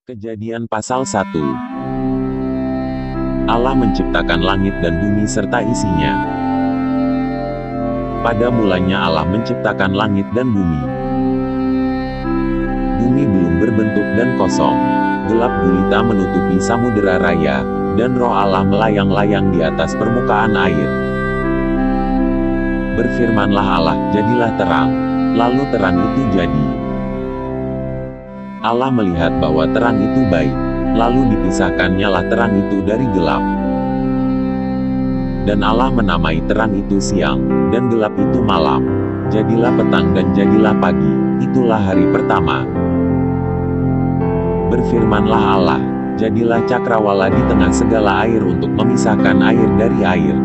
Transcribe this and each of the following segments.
Kejadian pasal 1. Allah menciptakan langit dan bumi serta isinya. Pada mulanya Allah menciptakan langit dan bumi. Bumi belum berbentuk dan kosong. Gelap gulita menutupi samudera raya, dan roh Allah melayang-layang di atas permukaan air. Berfirmanlah Allah, jadilah terang. Lalu terang itu jadi. Allah melihat bahwa terang itu baik, lalu dipisahkannyalah terang itu dari gelap. Dan Allah menamai terang itu siang, dan gelap itu malam. Jadilah petang dan jadilah pagi, itulah hari pertama. Berfirmanlah Allah, jadilah cakrawala di tengah segala air untuk memisahkan air dari air.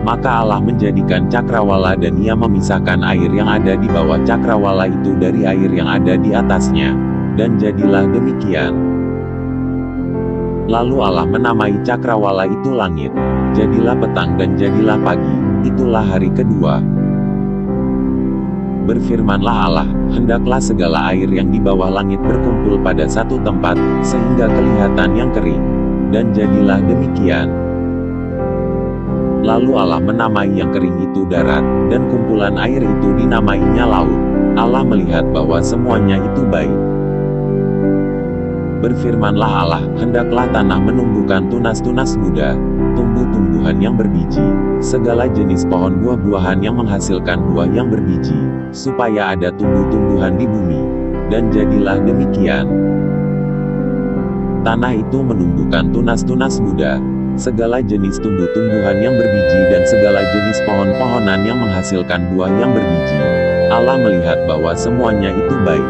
Maka Allah menjadikan cakrawala dan ia memisahkan air yang ada di bawah cakrawala itu dari air yang ada di atasnya. Dan jadilah demikian. Lalu Allah menamai cakrawala itu langit. Jadilah petang dan jadilah pagi, itulah hari kedua. Berfirmanlah Allah, hendaklah segala air yang di bawah langit berkumpul pada satu tempat, sehingga kelihatan yang kering. Dan jadilah demikian. Lalu Allah menamai yang kering itu darat, dan kumpulan air itu dinamainya laut. Allah melihat bahwa semuanya itu baik. Berfirmanlah Allah, hendaklah tanah menumbuhkan tunas-tunas muda, tumbuh-tumbuhan yang berbiji, segala jenis pohon buah-buahan yang menghasilkan buah yang berbiji, supaya ada tumbuh-tumbuhan di bumi. Dan jadilah demikian. Tanah itu menumbuhkan tunas-tunas muda, segala jenis tumbuh-tumbuhan yang berbiji dan segala jenis pohon-pohonan yang menghasilkan buah yang berbiji. Allah melihat bahwa semuanya itu baik.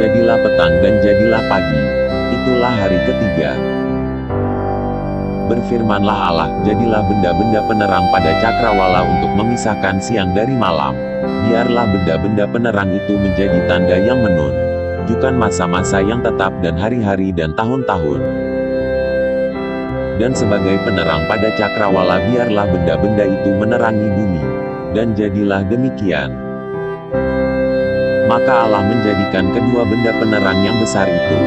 Jadilah petang dan jadilah pagi, itulah hari ketiga. Berfirmanlah Allah, jadilah benda-benda penerang pada cakrawala untuk memisahkan siang dari malam. Biarlah benda-benda penerang itu menjadi tanda yang menunjukkan masa-masa yang tetap dan hari-hari dan tahun-tahun. Dan sebagai penerang pada cakrawala biarlah benda-benda itu menerangi bumi. Dan jadilah demikian. Maka Allah menjadikan kedua benda penerang yang besar itu,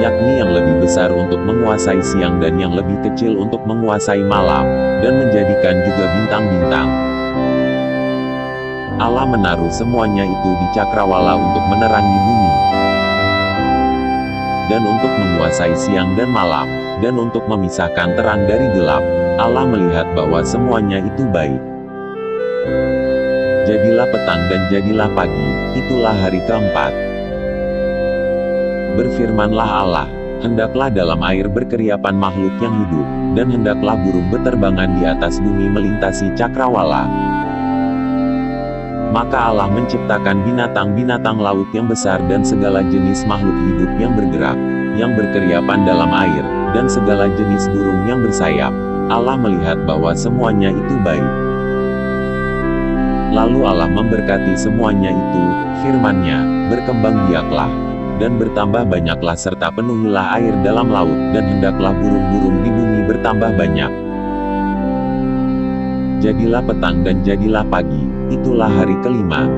yakni yang lebih besar untuk menguasai siang dan yang lebih kecil untuk menguasai malam, dan menjadikan juga bintang-bintang. Allah menaruh semuanya itu di cakrawala untuk menerangi bumi, dan untuk menguasai siang dan malam, dan untuk memisahkan terang dari gelap. Allah melihat bahwa semuanya itu baik. Jadilah petang dan jadilah pagi, itulah hari keempat. Berfirmanlah Allah, hendaklah dalam air berkeriapan makhluk yang hidup, dan hendaklah burung beterbangan di atas bumi melintasi cakrawala. Maka Allah menciptakan binatang-binatang laut yang besar dan segala jenis makhluk hidup yang bergerak, yang berkeriapan dalam air, dan segala jenis burung yang bersayap. Allah melihat bahwa semuanya itu baik. Lalu Allah memberkati semuanya itu, firman-Nya, berkembang biaklah, dan bertambah banyaklah serta penuhilah air dalam laut, dan hendaklah burung-burung di bumi bertambah banyak. Jadilah petang dan jadilah pagi, itulah hari kelima.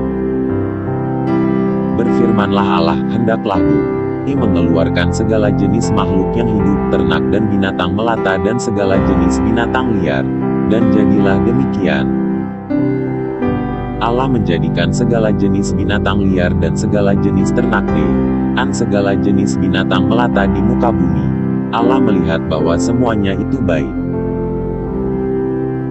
Berfirmanlah Allah, hendaklah bumi mengeluarkan segala jenis makhluk yang hidup, ternak dan binatang melata dan segala jenis binatang liar. Dan jadilah demikian. Allah menjadikan segala jenis binatang liar dan segala jenis ternak dan segala jenis binatang melata di muka bumi. Allah melihat bahwa semuanya itu baik.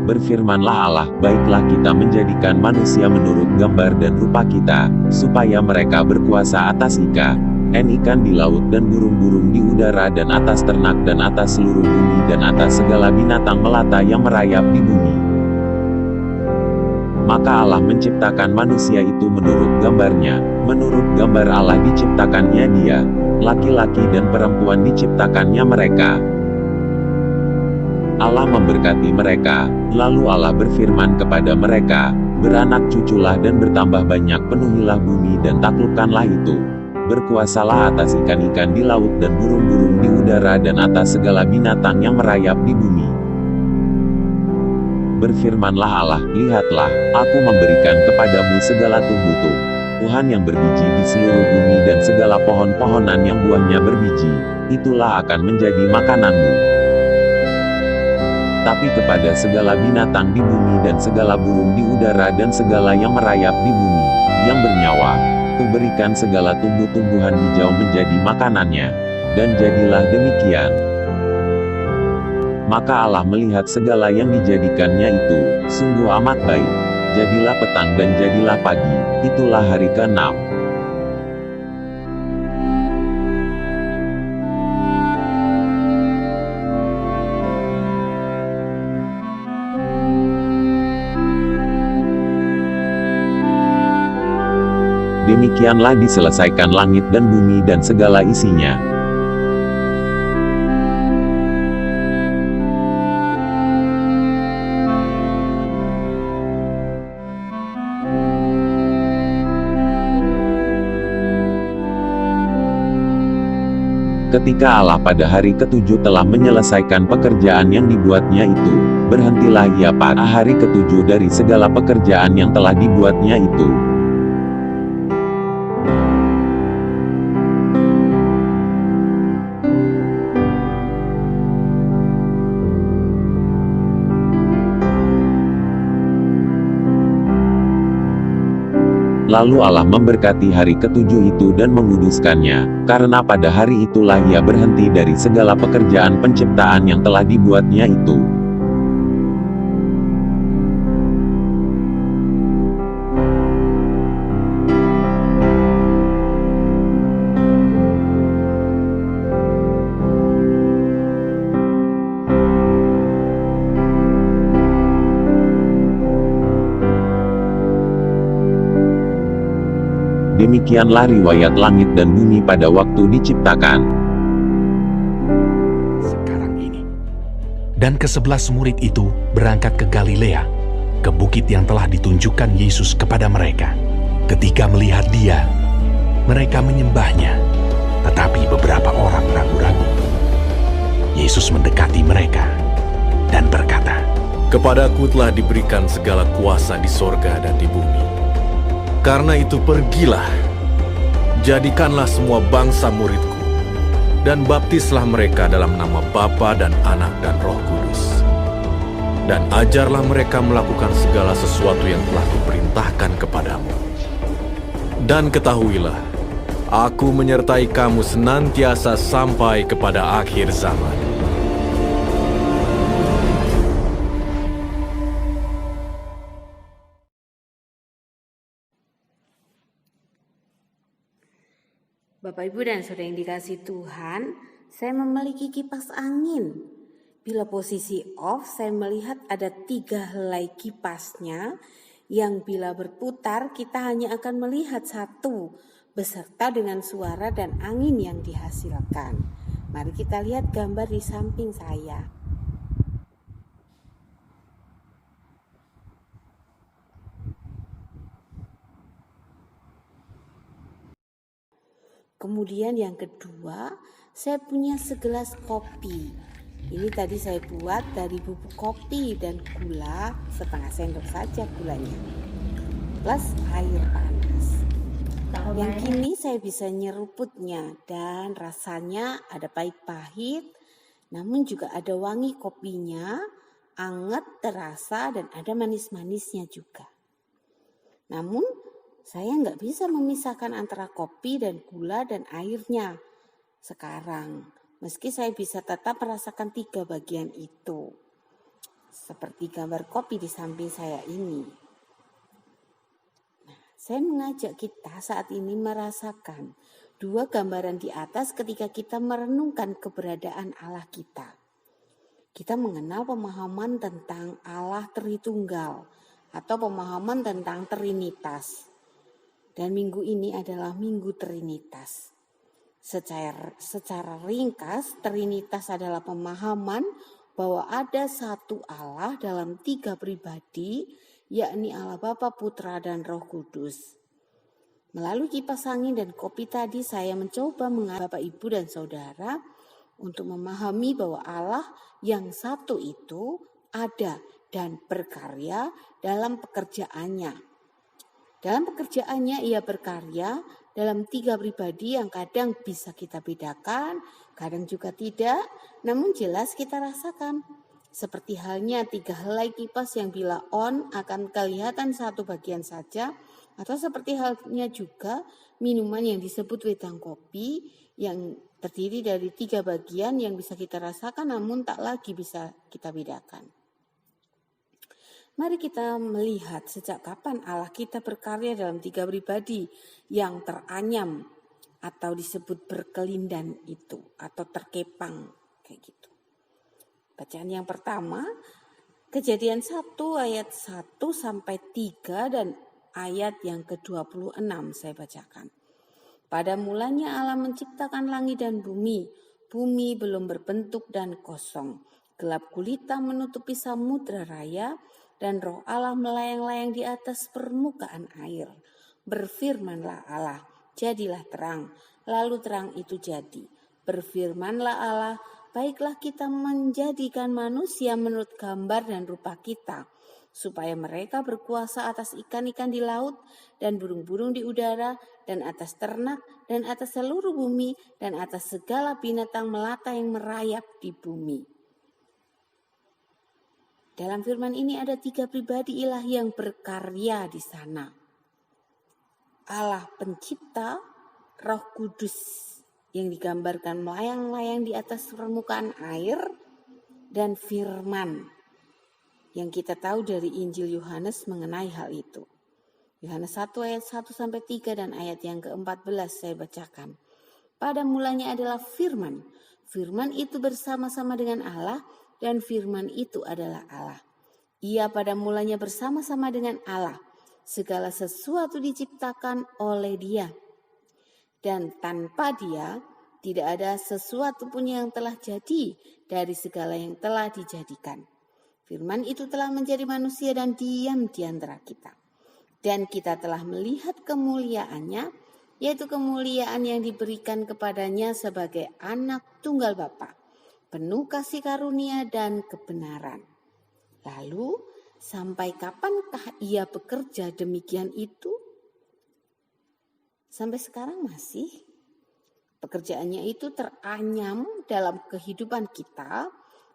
Berfirmanlah Allah, baiklah kita menjadikan manusia menurut gambar dan rupa kita, supaya mereka berkuasa atas ikan di laut dan burung-burung di udara dan atas ternak dan atas seluruh bumi dan atas segala binatang melata yang merayap di bumi. Maka Allah menciptakan manusia itu menurut gambarnya, menurut gambar Allah diciptakannya dia, laki-laki dan perempuan diciptakannya mereka. Allah memberkati mereka, lalu Allah berfirman kepada mereka, beranak cuculah dan bertambah banyak, penuhilah bumi dan taklukkanlah itu. Berkuasalah atas ikan-ikan di laut dan burung-burung di udara dan atas segala binatang yang merayap di bumi. Berfirmanlah Allah, lihatlah, aku memberikan kepadamu segala tumbuh-tumbuhan Tuhan yang berbiji di seluruh bumi dan segala pohon-pohonan yang buahnya berbiji, itulah akan menjadi makananmu. Tapi kepada segala binatang di bumi dan segala burung di udara dan segala yang merayap di bumi, yang bernyawa, kuberikan segala tumbuh-tumbuhan hijau menjadi makanannya. Dan jadilah demikian. Maka Allah melihat segala yang dijadikannya itu, sungguh amat baik. Jadilah petang dan jadilah pagi, itulah hari ke-6. Demikianlah diselesaikan langit dan bumi dan segala isinya. Ketika Allah pada hari ke-7 telah menyelesaikan pekerjaan yang dibuatnya itu, berhentilah ia pada hari ke-7 dari segala pekerjaan yang telah dibuatnya itu. Lalu Allah memberkati hari ke-7 itu dan menguduskannya, karena pada hari itulah ia berhenti dari segala pekerjaan penciptaan yang telah dibuatnya itu. Demikianlah riwayat langit dan bumi pada waktu diciptakan. Sekarang ini. Dan ke-11 murid itu berangkat ke Galilea, ke bukit yang telah ditunjukkan Yesus kepada mereka. Ketika melihat Dia, mereka menyembahnya, tetapi beberapa orang ragu-ragu. Yesus mendekati mereka dan berkata, "Kepadaku telah diberikan segala kuasa di sorga dan di bumi. Karena itu pergilah, jadikanlah semua bangsa muridku, dan baptislah mereka dalam nama Bapa dan Anak dan Roh Kudus. Dan ajarlah mereka melakukan segala sesuatu yang telah kuperintahkan kepadamu. Dan ketahuilah, aku menyertai kamu senantiasa sampai kepada akhir zaman." Bapak, Ibu, dan Saudara yang dikasihi Tuhan, saya memiliki kipas angin. Bila posisi off, saya melihat ada 3 helai kipasnya yang bila berputar kita hanya akan melihat satu beserta dengan suara dan angin yang dihasilkan. Mari kita lihat gambar di samping saya. Kemudian yang kedua, saya punya segelas kopi. Ini tadi saya buat dari bubuk kopi dan gula, setengah sendok saja gulanya, plus air panas. Yang kini saya bisa nyeruputnya dan rasanya ada pahit-pahit, namun juga ada wangi kopinya, anget, terasa, dan ada manis-manisnya juga. Namun saya nggak bisa memisahkan antara kopi dan gula dan airnya sekarang. Meski saya bisa tetap merasakan 3 bagian itu. Seperti gambar kopi di samping saya ini. Nah, saya mengajak kita saat ini merasakan 2 gambaran di atas ketika kita merenungkan keberadaan Allah kita. Kita mengenal pemahaman tentang Allah Tritunggal atau pemahaman tentang Trinitas. Dan minggu ini adalah Minggu Trinitas. Secara ringkas, Trinitas adalah pemahaman bahwa ada satu Allah dalam 3 pribadi, yakni Allah Bapa, Putra, dan Roh Kudus. Melalui kipas angin dan kopi tadi, saya mencoba mengajak Bapak, Ibu, dan Saudara untuk memahami bahwa Allah yang satu itu ada dan berkarya dalam pekerjaannya. Dalam pekerjaannya ia berkarya dalam 3 pribadi yang kadang bisa kita bedakan, kadang juga tidak, namun jelas kita rasakan. Seperti halnya 3 helai kipas yang bila on akan kelihatan satu bagian saja, atau seperti halnya juga minuman yang disebut wedang kopi yang terdiri dari 3 bagian yang bisa kita rasakan namun tak lagi bisa kita bedakan. Mari kita melihat sejak kapan Allah kita berkarya dalam 3 pribadi yang teranyam atau disebut berkelindan itu atau terkepang kayak gitu. Bacaan yang pertama, Kejadian 1 ayat 1 sampai 3 dan ayat yang ke-26 saya bacakan. Pada mulanya Allah menciptakan langit dan bumi. Bumi belum berbentuk dan kosong. Gelap gulita menutupi samudra raya dan roh Allah melayang-layang di atas permukaan air. Berfirmanlah Allah, jadilah terang. Lalu terang itu jadi. Berfirmanlah Allah, baiklah kita menjadikan manusia menurut gambar dan rupa kita, supaya mereka berkuasa atas ikan-ikan di laut dan burung-burung di udara dan atas ternak dan atas seluruh bumi dan atas segala binatang melata yang merayap di bumi. Dalam firman ini ada 3 pribadi ilahi yang berkarya di sana. Allah pencipta, Roh Kudus yang digambarkan melayang-layang di atas permukaan air, dan firman yang kita tahu dari Injil Yohanes mengenai hal itu. Yohanes 1 ayat 1 sampai 3 dan ayat yang ke-14 saya bacakan. Pada mulanya adalah firman. Firman itu bersama-sama dengan Allah dan firman itu adalah Allah. Ia pada mulanya bersama-sama dengan Allah. Segala sesuatu diciptakan oleh Dia. Dan tanpa Dia tidak ada sesuatu pun yang telah jadi dari segala yang telah dijadikan. Firman itu telah menjadi manusia dan diam di antara kita. Dan kita telah melihat kemuliaannya, yaitu kemuliaan yang diberikan kepadanya sebagai anak tunggal Bapa, penuh kasih karunia dan kebenaran. Lalu, sampai kapankah ia bekerja demikian itu? Sampai sekarang masih. Pekerjaannya itu teranyam dalam kehidupan kita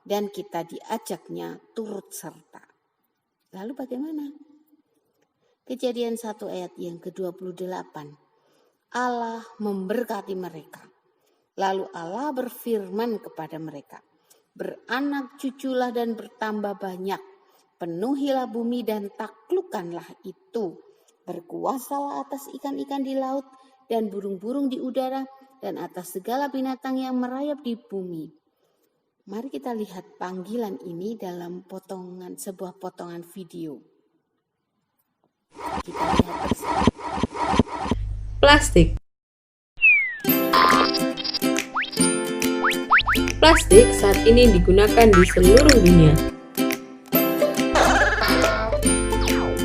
dan kita diajaknya turut serta. Lalu bagaimana? Kejadian 1 ayat yang ke-28. Allah memberkati mereka. Lalu Allah berfirman kepada mereka, beranak cuculah dan bertambah banyak, penuhilah bumi dan taklukkanlah itu, berkuasalah atas ikan-ikan di laut dan burung-burung di udara dan atas segala binatang yang merayap di bumi. Mari kita lihat panggilan ini dalam sebuah potongan video. Kita lihat bersama. Plastik. Plastik saat ini digunakan di seluruh dunia.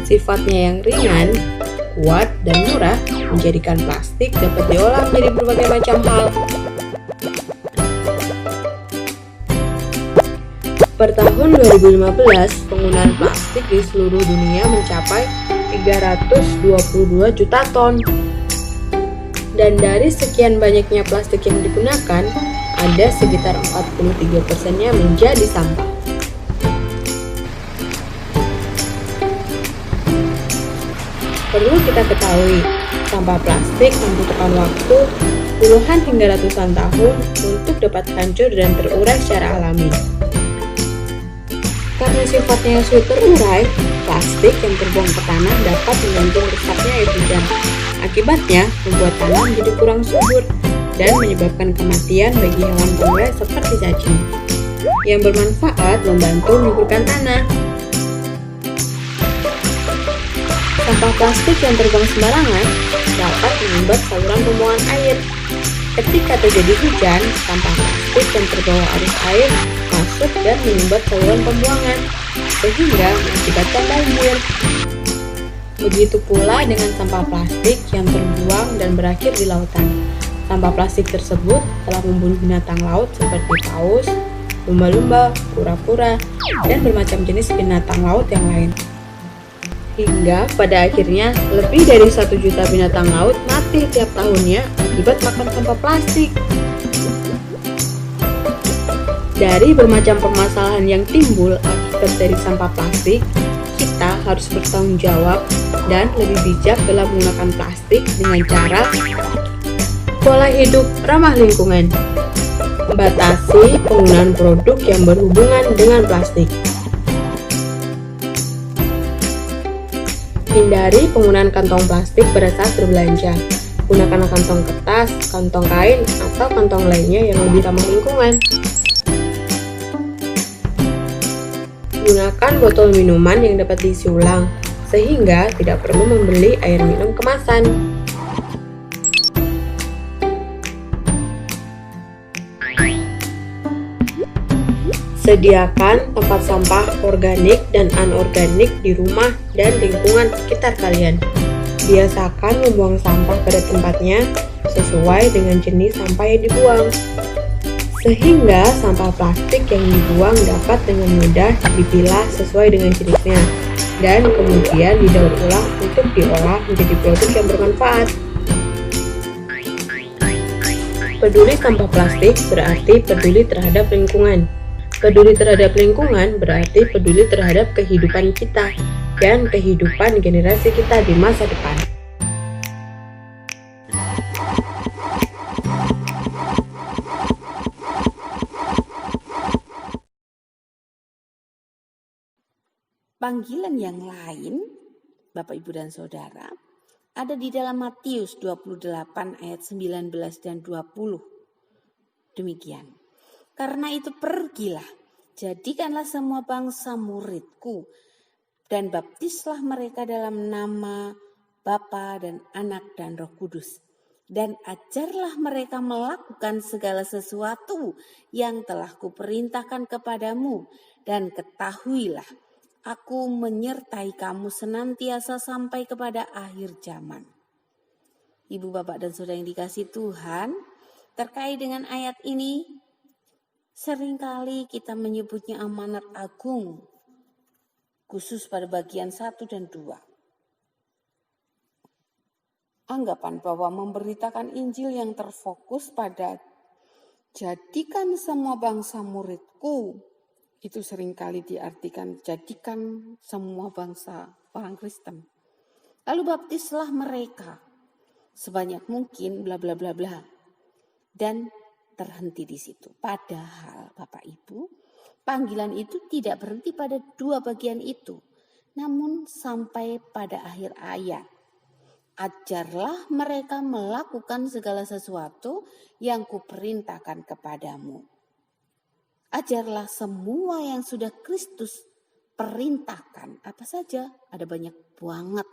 Sifatnya yang ringan, kuat, dan murah menjadikan plastik dapat diolah menjadi berbagai macam hal. Per tahun 2015, penggunaan plastik di seluruh dunia mencapai 322 juta ton. Dan dari sekian banyaknya plastik yang digunakan, ada sekitar 43%-nya menjadi sampah. Perlu kita ketahui, sampah plastik membutuhkan waktu puluhan hingga ratusan tahun untuk dapat hancur dan terurai secara alami. Karena sifatnya yang sulit terurai, plastik yang terbuang ke tanah dapat menggantung rusaknya air hujan. Akibatnya, membuat tanah menjadi kurang subur dan menyebabkan kematian bagi hewan purba seperti cacing, yang bermanfaat membantu menyuburkan tanah. Sampah plastik yang terbang sembarangan dapat menghambat saluran pembuangan air. Ketika terjadi hujan, sampah plastik yang terbawa arus air masuk dan menyumbat saluran pembuangan, sehingga mengakibatkan banjir. Begitu pula dengan sampah plastik yang terbuang dan berakhir di lautan. Sampah plastik tersebut telah membunuh binatang laut seperti paus, lumba-lumba, kura-kura, dan bermacam jenis binatang laut yang lain. Hingga pada akhirnya lebih dari 1 juta binatang laut mati tiap tahunnya akibat makan sampah plastik. Dari bermacam permasalahan yang timbul akibat dari sampah plastik, kita harus bertanggung jawab dan lebih bijak dalam menggunakan plastik dengan cara pola hidup ramah lingkungan. Batasi penggunaan produk yang berhubungan dengan plastik. Hindari penggunaan kantong plastik pada saat berbelanja. Gunakanlah kantong kertas, kantong kain, atau kantong lainnya yang lebih ramah lingkungan. Gunakan botol minuman yang dapat diisi ulang, sehingga tidak perlu membeli air minum kemasan. Sediakan tempat sampah organik dan anorganik di rumah dan lingkungan sekitar kalian. Biasakan membuang sampah pada tempatnya sesuai dengan jenis sampah yang dibuang, sehingga sampah plastik yang dibuang dapat dengan mudah dipilah sesuai dengan jenisnya dan kemudian didaur ulang untuk diolah menjadi produk yang bermanfaat. Peduli sampah plastik berarti peduli terhadap lingkungan. Peduli terhadap lingkungan berarti peduli terhadap kehidupan kita dan kehidupan generasi kita di masa depan. Panggilan yang lain, Bapak, Ibu, dan Saudara, ada di dalam Matius 28 ayat 19 dan 20. Demikian. Karena itu pergilah, jadikanlah semua bangsa muridku, dan baptislah mereka dalam nama Bapa dan Anak dan Roh Kudus. Dan ajarlah mereka melakukan segala sesuatu yang telah kuperintahkan kepadamu. Dan ketahuilah, aku menyertai kamu senantiasa sampai kepada akhir zaman. Ibu, Bapak, dan Saudara yang dikasihi Tuhan, terkait dengan ayat ini, seringkali kita menyebutnya amanat agung, khusus pada bagian 1 dan 2. Anggapan bahwa memberitakan Injil yang terfokus pada jadikan semua bangsa muridku, itu seringkali diartikan jadikan semua bangsa orang Kristen. Lalu baptislah mereka sebanyak mungkin bla bla bla bla. Dan terhenti di situ. Padahal Bapak Ibu, panggilan itu tidak berhenti pada 2 bagian itu, namun sampai pada akhir ayat. Ajarlah mereka melakukan segala sesuatu yang kuperintahkan kepadamu. Ajarlah semua yang sudah Kristus perintahkan. Apa saja? Ada banyak banget.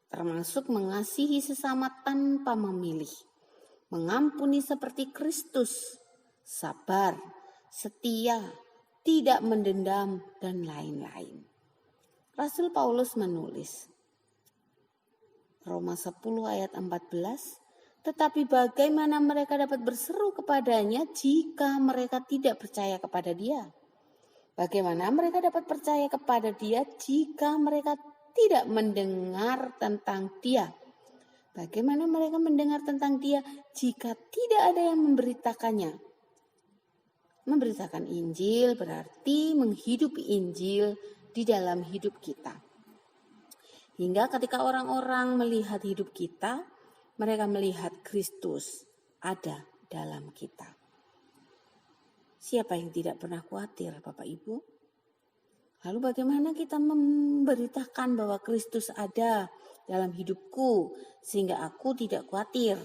Termasuk mengasihi sesama tanpa memilih. Mengampuni seperti Kristus, sabar, setia, tidak mendendam, dan lain-lain. Rasul Paulus menulis, Roma 10 ayat 14, tetapi bagaimana mereka dapat berseru kepadanya jika mereka tidak percaya kepada dia? Bagaimana mereka dapat percaya kepada dia jika mereka tidak mendengar tentang dia? Bagaimana mereka mendengar tentang dia jika tidak ada yang memberitakannya? Memberitakan Injil berarti menghidupi Injil di dalam hidup kita. Hingga ketika orang-orang melihat hidup kita, mereka melihat Kristus ada dalam kita. Siapa yang tidak pernah khawatir, Bapak Ibu? Lalu bagaimana kita memberitakan bahwa Kristus ada dalam hidupku sehingga aku tidak khawatir?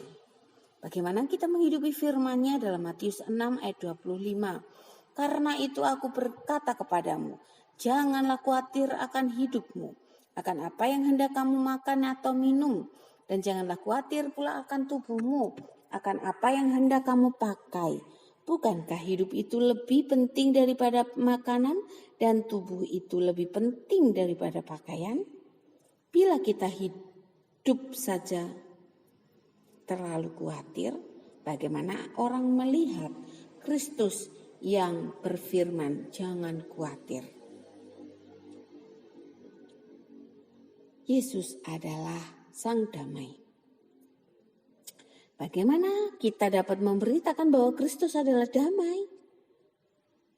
Bagaimana kita menghidupi firman-Nya dalam Matius 6 ayat 25? Karena itu aku berkata kepadamu, janganlah khawatir akan hidupmu, akan apa yang hendak kamu makan atau minum, dan janganlah khawatir pula akan tubuhmu, akan apa yang hendak kamu pakai. Bukankah hidup itu lebih penting daripada makanan dan tubuh itu lebih penting daripada pakaian? Bila kita hidup saja terlalu khawatir, bagaimana orang melihat Kristus yang berfirman, jangan khawatir. Yesus adalah Sang Damai. Bagaimana kita dapat memberitakan bahwa Kristus adalah damai?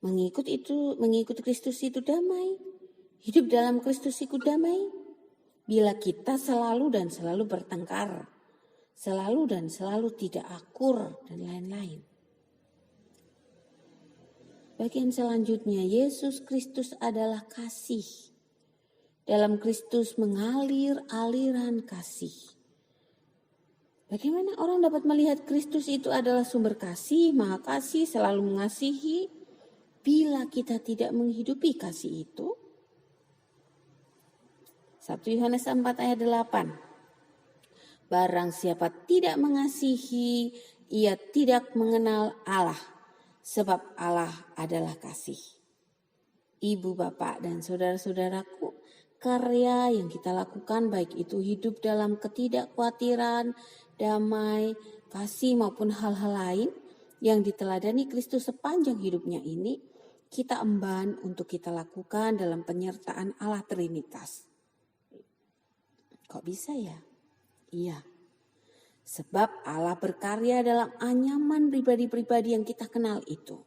Mengikut Kristus itu damai. Hidup dalam Kristus itu damai. Bila kita selalu dan selalu bertengkar, selalu dan selalu tidak akur, dan lain-lain. Bagian selanjutnya, Yesus Kristus adalah kasih. Dalam Kristus mengalir aliran kasih. Bagaimana orang dapat melihat Kristus itu adalah sumber kasih, maha kasih, selalu mengasihi, bila kita tidak menghidupi kasih itu? 1 Yohanes 4 ayat 8. Barang siapa tidak mengasihi, ia tidak mengenal Allah, sebab Allah adalah kasih. Ibu, bapak, dan saudara-saudaraku, karya yang kita lakukan baik itu hidup dalam ketidakkhawatiran, damai, kasih maupun hal-hal lain yang diteladani Kristus sepanjang hidupnya ini, kita emban untuk kita lakukan dalam penyertaan Allah Trinitas. Kok bisa ya? Iya. Sebab Allah berkarya dalam anyaman pribadi-pribadi yang kita kenal itu.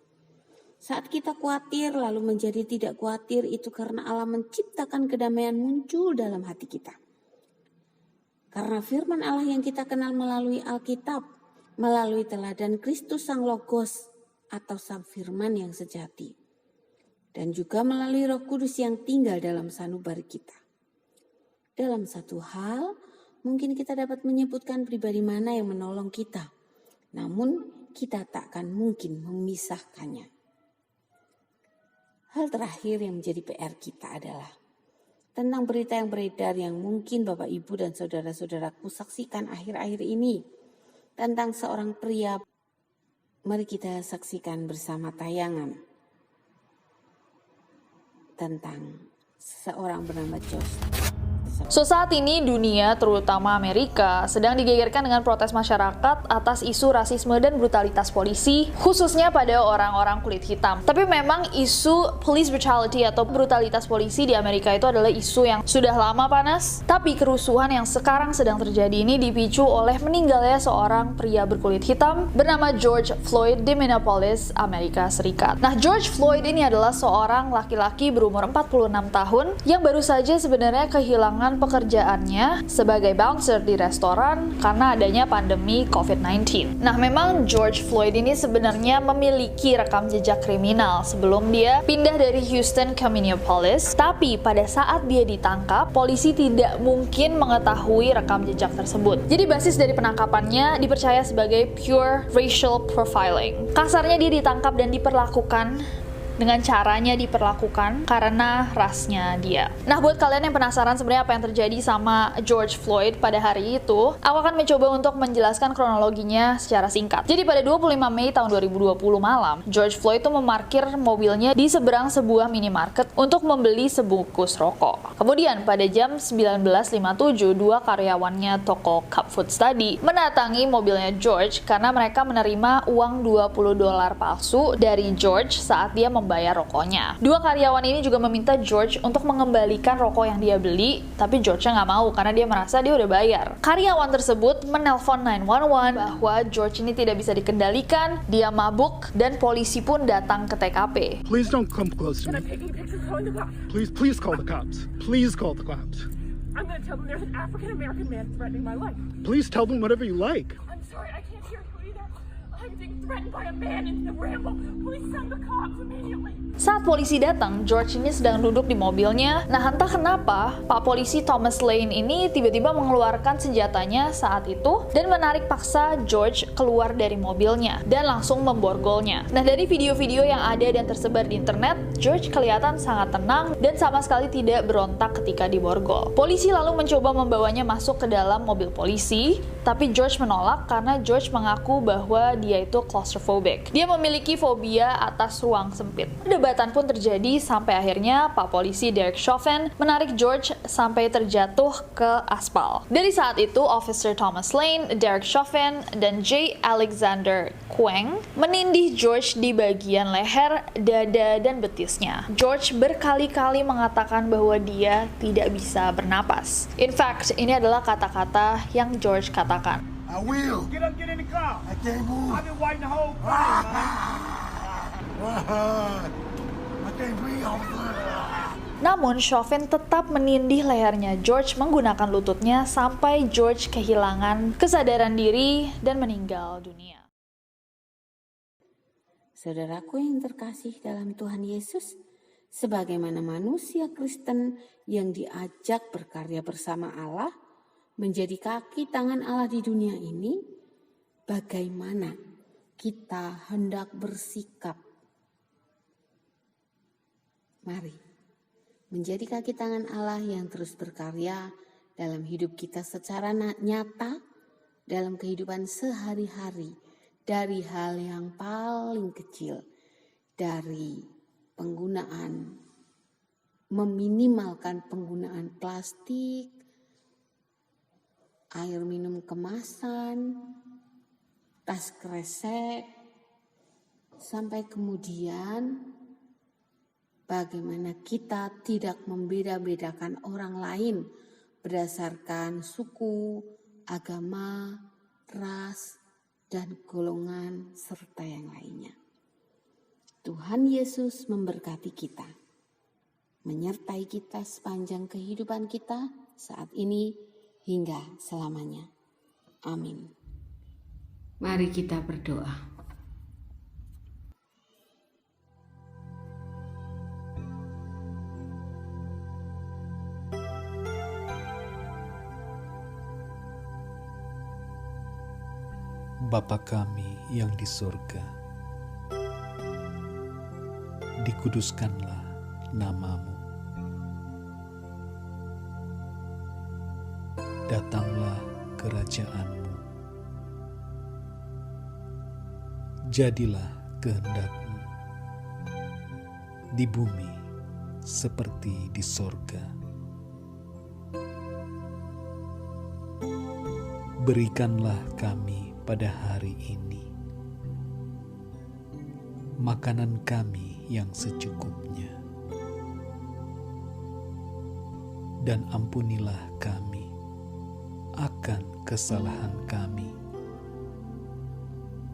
Saat kita khawatir lalu menjadi tidak khawatir, itu karena Allah menciptakan kedamaian muncul dalam hati kita. Karena firman Allah yang kita kenal melalui Alkitab, melalui teladan Kristus Sang Logos atau Sang Firman yang sejati. Dan juga melalui Roh Kudus yang tinggal dalam sanubari kita. Dalam satu hal, mungkin kita dapat menyebutkan pribadi mana yang menolong kita. Namun kita takkan mungkin memisahkannya. Hal terakhir yang menjadi PR kita adalah tentang berita yang beredar yang mungkin Bapak, Ibu, dan saudara-saudaraku saksikan akhir-akhir ini. Tentang seorang pria. Mari kita saksikan bersama tayangan. Tentang seorang bernama Josh. So saat ini dunia, terutama Amerika, sedang digegerkan dengan protes masyarakat atas isu rasisme dan brutalitas polisi, khususnya pada orang-orang kulit hitam. Tapi memang isu police brutality atau brutalitas polisi di Amerika itu adalah isu yang sudah lama panas. Tapi kerusuhan yang sekarang sedang terjadi ini dipicu oleh meninggalnya seorang pria berkulit hitam bernama George Floyd di Minneapolis, Amerika Serikat. Nah, George Floyd ini adalah seorang laki-laki berumur 46 tahun yang baru saja sebenarnya kehilangan pekerjaannya sebagai bouncer di restoran karena adanya pandemi COVID-19. Nah, memang George Floyd ini sebenarnya memiliki rekam jejak kriminal sebelum dia pindah dari Houston ke Minneapolis, tapi pada saat dia ditangkap, polisi tidak mungkin mengetahui rekam jejak tersebut. Jadi basis dari penangkapannya dipercaya sebagai pure racial profiling. Kasarnya dia ditangkap dan diperlakukan dengan caranya diperlakukan karena rasnya dia. Nah, buat kalian yang penasaran sebenarnya apa yang terjadi sama George Floyd pada hari itu, aku akan mencoba untuk menjelaskan kronologinya secara singkat. Jadi pada 25 Mei tahun 2020 malam, George Floyd itu memarkir mobilnya di seberang sebuah minimarket untuk membeli sebungkus rokok. Kemudian pada jam 19.57, dua karyawannya toko Cup Foods tadi mendatangi mobilnya George karena mereka menerima uang $20 palsu dari George saat dia membayar rokoknya. Dua karyawan ini juga meminta George untuk mengembalikan rokok yang dia beli, tapi George-nya nggak mau karena dia merasa dia udah bayar. Karyawan tersebut menelpon 911 bahwa George ini tidak bisa dikendalikan, dia mabuk, dan polisi pun datang ke TKP. Please don't come close to me. Please call the cops. Please call the cops. I'm gonna tell them there's an African-American man threatening my life. Please tell them whatever you like. I'm sorry, I can't hear you either. I'm being threatened by a man in the Ramble. Please send the cops immediately. Saat polisi datang, George ini sedang duduk di mobilnya. Nah, entah kenapa, Pak Polisi Thomas Lane ini tiba-tiba mengeluarkan senjatanya saat itu dan menarik paksa George keluar dari mobilnya dan langsung memborgolnya. Nah, dari video-video yang ada dan tersebar di internet, George kelihatan sangat tenang dan sama sekali tidak berontak ketika diborgol. Polisi lalu mencoba membawanya masuk ke dalam mobil polisi, tapi George menolak karena George mengaku bahwa dia dia itu claustrophobic. Dia memiliki fobia atas ruang sempit. Perdebatan pun terjadi sampai akhirnya Pak Polisi Derek Chauvin menarik George sampai terjatuh ke aspal. Dari saat itu, Officer Thomas Lane, Derek Chauvin, dan J. Alexander Kueng menindih George di bagian leher, dada, dan betisnya. George berkali-kali mengatakan bahwa dia tidak bisa bernapas. In fact, ini adalah kata-kata yang George katakan. I will. Get up, get in the car. I can't move. I've been waiting the whole time, man. I can't breathe, officer. Namun, Chauvin tetap menindih lehernya George menggunakan lututnya sampai George kehilangan kesadaran diri dan meninggal dunia. Saudaraku yang terkasih dalam Tuhan Yesus, sebagaimana manusia Kristen yang diajak berkarya bersama Allah, menjadi kaki tangan Allah di dunia ini, bagaimana kita hendak bersikap? Mari menjadi kaki tangan Allah yang terus berkarya dalam hidup kita secara nyata, dalam kehidupan sehari-hari, dari hal yang paling kecil, dari penggunaan, meminimalkan penggunaan plastik, air minum kemasan, tas kresek, sampai kemudian bagaimana kita tidak membeda-bedakan orang lain berdasarkan suku, agama, ras, dan golongan serta yang lainnya. Tuhan Yesus memberkati kita, menyertai kita sepanjang kehidupan kita saat ini hingga selamanya. Amin. Mari kita berdoa. Bapa kami yang di surga, dikuduskanlah nama-Mu. Datanglah kerajaan-Mu. Jadilah kehendak-Mu di bumi seperti di sorga. Berikanlah kami pada hari ini makanan kami yang secukupnya, dan ampunilah kami akan kesalahan kami,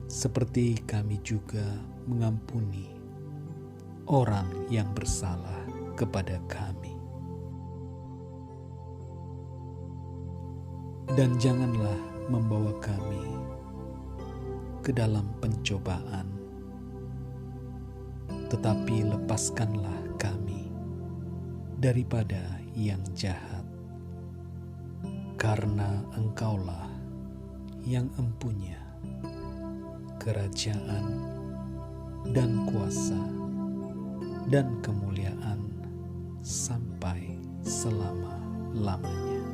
seperti kami juga mengampuni orang yang bersalah kepada kami. Dan janganlah membawa kami ke dalam pencobaan, tetapi lepaskanlah kami daripada yang jahat, karena Engkaulah yang empunya kerajaan dan kuasa dan kemuliaan sampai selama-lamanya.